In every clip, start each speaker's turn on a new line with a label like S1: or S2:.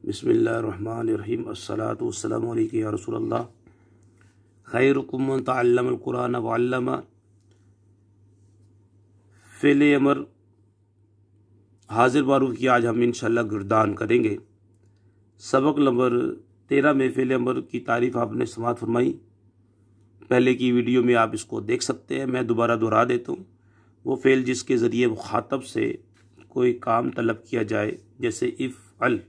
S1: बिस्मिल्लाहिर्रहमानिर्रहीम अस्सलातु वस्सलामु अलैका या रसूलल्लाह खैरुकुम मन तअल्लमल कुरान व अल्लमा। फ़ेल अमर हाजिर मारूफ की आज हम इंशाअल्लाह गिरदान करेंगे। सबक नंबर 13 में फ़ेल अमर की तारीफ़ आपने समाअत फरमाई। पहले की वीडियो में आप इसको देख सकते हैं, मैं दोबारा दोहरा देता हूँ। वो फ़ेल जिसके ज़रिए मुखातब से कोई काम तलब किया जाए, जैसे इफ़अल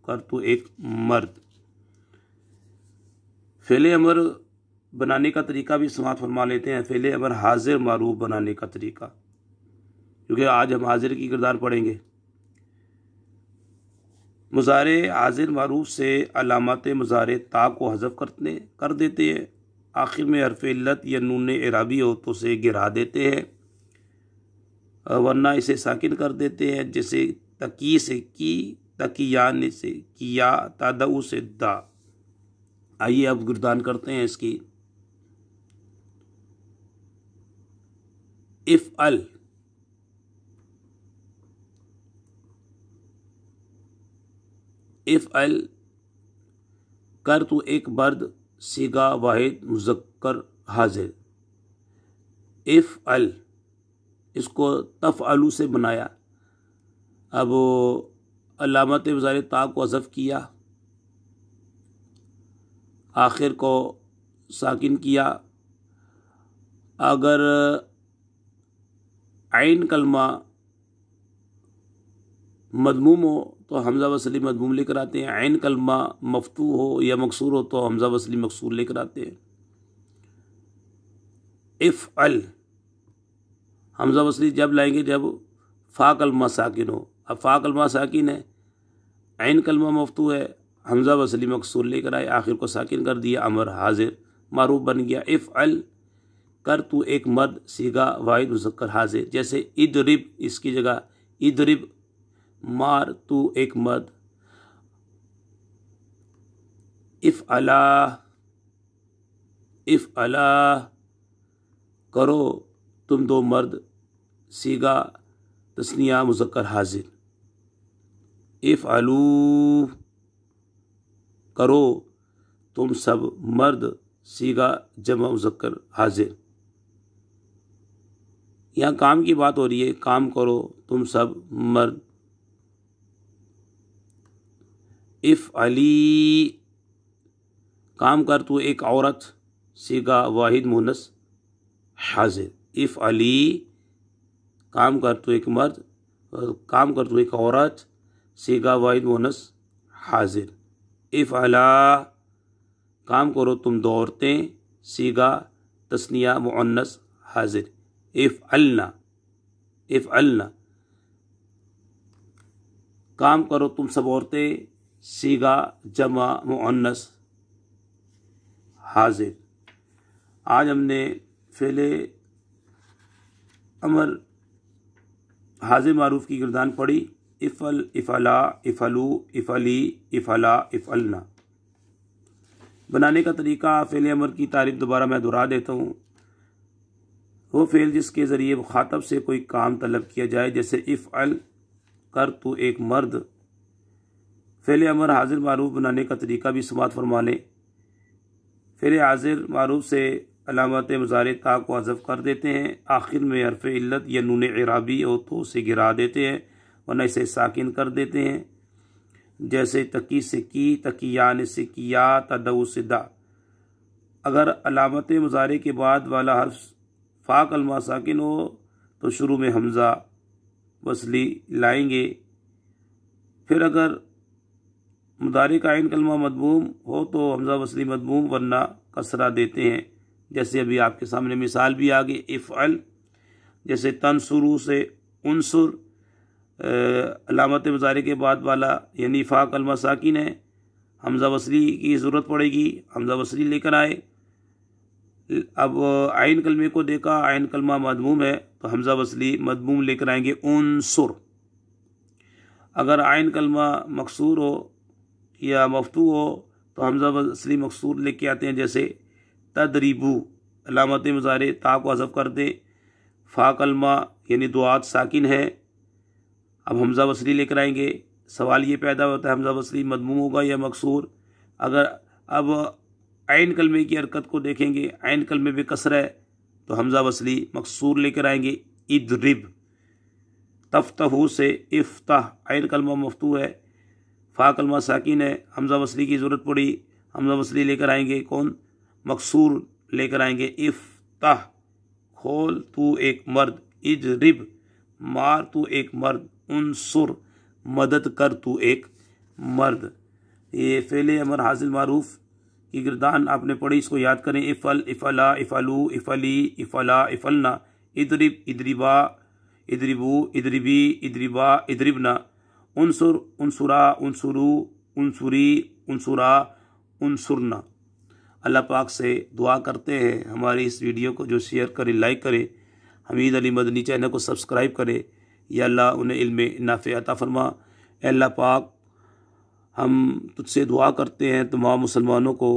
S1: कर तू एक मर्द। फ़ेल अमर बनाने का तरीका भी समाअत फरमा लेते हैं। फ़ेल अमर हाजिर मारूफ बनाने का तरीका, क्योंकि आज हम हाजिर की किरदार पढ़ेंगे। मुज़ारे हाजिर मारूफ से अलामत मुज़ारे ता को हज़फ कर देते हैं। आखिर में हर्फ इल्लत या नून एराबी हो तो उसे गिरा देते हैं, वरना इसे साकिन कर देते हैं। जैसे तकी से की, तकियान से किया, तादऊ से दा। आइए अब गिरदान करते हैं इसकी। इफ़अल इफ़अल कर तू एक मर्द, सीगा वाहिद मुज़क्कर हाजिर। इफ़अल इसको तफ़अलू से बनाया। अब अलामत मुज़ारे ता को हज़फ किया, आखिर को साकिन किया। अगर आइन कलमा मदमूम हो तो हमज़ा वसली मदमूम लेकर आते हैं। आइन कलमा मफ्तू हो या मकसूर हो तो हमज़ा वसली मकसूर लेकर आते हैं। इफ़अल हमज़ा वसली जब लाएंगे जब फ़ा कलमा साकिन हो। अब फ़ा कलमा साकिन है, आइन कलमा मफ्तू है, हमज़ा वसली मकसूर लेकर आए, आखिर को साकिन कर दिया, अमर हाजिर मारूफ बन गया। इफ़अल कर तू एक मर्द, सीगा वाहिद मुज़क्कर हाजिर। जैसे इदरिब, इसकी जगह इदरिब, मार तू एक मर्द। इफ़अला इफ़अला करो तुम दो मर्द, सीगा तस्निया मुज़क्कर हाजिर। इफ़अलू करो तुम सब मर्द, सीगा जमा मुज़क्कर हाजिर। यहाँ काम की बात हो रही है, काम करो तुम सब मर्द। इफ़अली काम कर तू एक औरत, सीगा वाहिद मुन्नस हाजिर। इफ़अली काम कर तू एक मर्द, काम कर तू एक औरत, सीगा वाहिद मुन्नस हाजिर। इफ़अला काम करो तुम दो औरतें, सीगा तस्निया मुअन्नस हाजिर। इफ़अलना इफ़अलना काम करो तुम सब औरतें, सीगा जमा मुअन्नस हाजिर। आज हमने फ़ेले अमर हाजिर मारूफ की गिरदान पढ़ी। इफ़अल, इफ़अला, इफ़अलू, इफ़अली, इफ़अला, इफ़अलना। बनाने का तरीका फ़ेल अमर की तारीफ़ दोबारा मैं दोहरा देता हूँ। वो फ़ेल जिसके ज़रिए मुखातब से कोई काम तलब किया जाए, जैसे इफ़अल कर तू एक मर्द। फ़ेल अमर हाजिर मारूफ बनाने का तरीका भी समाअत फरमा लें। फ़ेल हाजिर मारूफ से अलामत मुज़ारे ता को हज़फ कर देते हैं। आखिर में हर्फ इल्लत या नून एराबी हो तो उसे गिरा देते हैं, वरना इसे साकिन कर देते हैं। जैसे तकी से की, तकियान से किया, तदऊ से दा। अगर अलामत मुज़ारे के बाद वाला हर्फ फ़ा कलमा साकिन हो तो शुरू में हमज़ा वसली लाएंगे। फिर अगर मुदारे का आइन कलमा मदमूम हो तो हमज़ा वसली मदमूम, वरना कसरा देते हैं। जैसे अभी आपके सामने मिसाल भी आ गई। इफ़अल जैसे तनसुरू से उनसुर, अलामत मुज़ारे के बाद वाला यानी फ़ा कलमा साकिन है, हमज़ा वसली की ज़रूरत पड़ेगी, हमज़ा वसली लेकर आए। अब आइन कलमे को देखा, आइन कलमा मदमूम है तो हमज़ा वसली मदमूम लेकर आएंगे, उनसुर। अगर आइन कलमा मकसूर हो या मफ्तू हो तो हमज़ा वसली मकसूर लेके आते हैं। जैसे तदरीबू, अलामत मुज़ारे ता को हज़फ कर दे, फ़ा कलमा यानी दुआत साकिन है, अब हमज़ा वसली लेकर आएंगे, सवाल ये पैदा होता है हमज़ा वसली मदमूम होगा या मकसूर। अगर अब ऐन कलमे की हरकत को देखेंगे, ऐन कलमे पे कसर है तो हमज़ा वसली मकसूर लेकर आएंगे। इदरिब, तफ्तहू से इफ्ताह, ऐन कलमा मफ्तू है, फ़ा कलमा साकिन है, हमज़ा वसली की ज़रूरत पड़ी, हमज़ा वसली लेकर आएंगे कौन, मकसूर लेकर आएंगे। इफ्ताह, खोल तू एक मर्द, इदरिब, मार तू एक मर्द, उनसुर, मदद कर तू एक मर्द। ये फ़ेले अमर हासिल मारूफ की गिरदान आपने पढ़ी, इसको याद करें। इफ़ल, इफ़ला, इफ़लू, इफ़ली, इफ़ला, इफ़लना, इदरिब, इदरिबा, इदरिबू, इदरिबी, इदरिबा, इदरिबना, उनसुर, उनसुरा, उनसुरू, उनसुरी, उनसुरा, उनसुरना। अल्लाह पाक से दुआ करते हैं हमारी इस वीडियो को जो शेयर करे, लाइक करे, हमीद अली मदनी चैनल को सब्सक्राइब करे। या अल्लाह उन्हें इल्म नाफ़े अता फरमा। अल्लाह पाक हम तुझसे दुआ करते हैं तमाम मुसलमानों को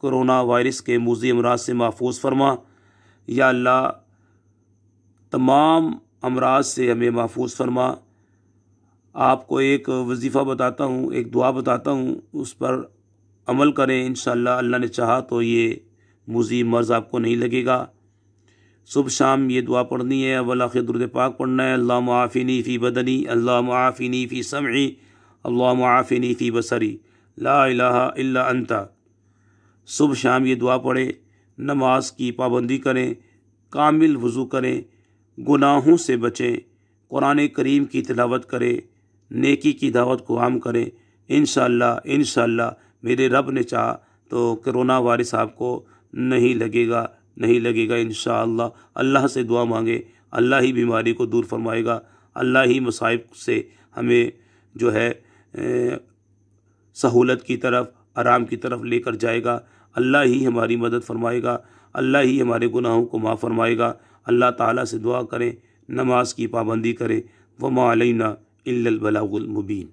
S1: कोरोना वायरस के मूज़ी अमराज से महफूज फरमा। या अल्लाह तमाम अमराज से हमें महफूज फरमा। आपको एक वजीफ़ा बताता हूँ, एक दुआ बताता हूँ, उस पर अमल करें। इंशाअल्लाह अल्लाह ने चाहा तो ये मूज़ी मर्ज़ आपको नहीं लगेगा। सुबह शाम ये दुआ पढ़नी है, अव्वल आखिर दुरूद पाक पढ़ना है। अल्लाहुम्मा आफ़िनी फ़ी बदनी, अल्लाहुम्मा आफ़िनी फ़ी समई, अल्लाहुम्मा आफ़िनी फ़ी बसरी, ला इलाहा इल्ला अंता। सुबह शाम ये दुआ पढ़े, नमाज की पाबंदी करें, कामिल वज़ू करें, गुनाहों से बचें, कुरान करीम की तिलावत करें, नेकी की दावत को आम करें। इंशाअल्लाह इंशाअल्लाह मेरे रब ने चाहा तो कोरोना वायरस आपको नहीं लगेगा, नहीं लगेगा इंशाअल्लाह। अल्लाह से दुआ मांगे, अल्लाह ही बीमारी को दूर फरमाएगा, अल्लाह ही मसाइब से हमें जो है सहूलत की तरफ, आराम की तरफ लेकर जाएगा। अल्लाह ही हमारी मदद फरमाएगा, अल्लाह ही हमारे गुनाहों को माफ़ फरमाएगा। अल्लाह ताला से दुआ करें, नमाज की पाबंदी करें। वमा अलैना इल्लल बलागुल मुबीन।